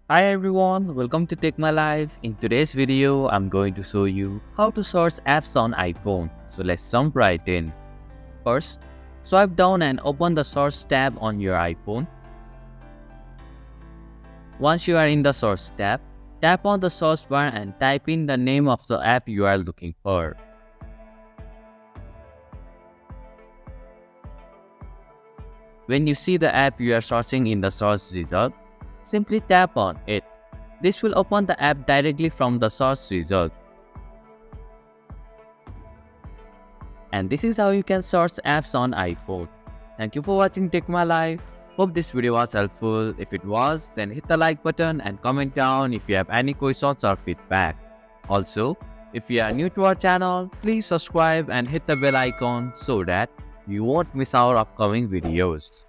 Hi everyone, welcome to Take My Life. In today's video, I'm going to show you how to search apps on iPhone. So let's jump right in. First, swipe down and open the search tab on your iPhone. Once you are in the search tab, tap on the search bar and type in the name of the app you are looking for. When you see the app you are searching in the search results, simply tap on it. This will open the app directly from the search results. And this is how you can search apps on iPhone. Thank you for watching Take My Life. Hope this video was helpful. If it was, then hit the like button and comment down if you have any questions or feedback. Also, if you are new to our channel, please subscribe and hit the bell icon so that you won't miss our upcoming videos.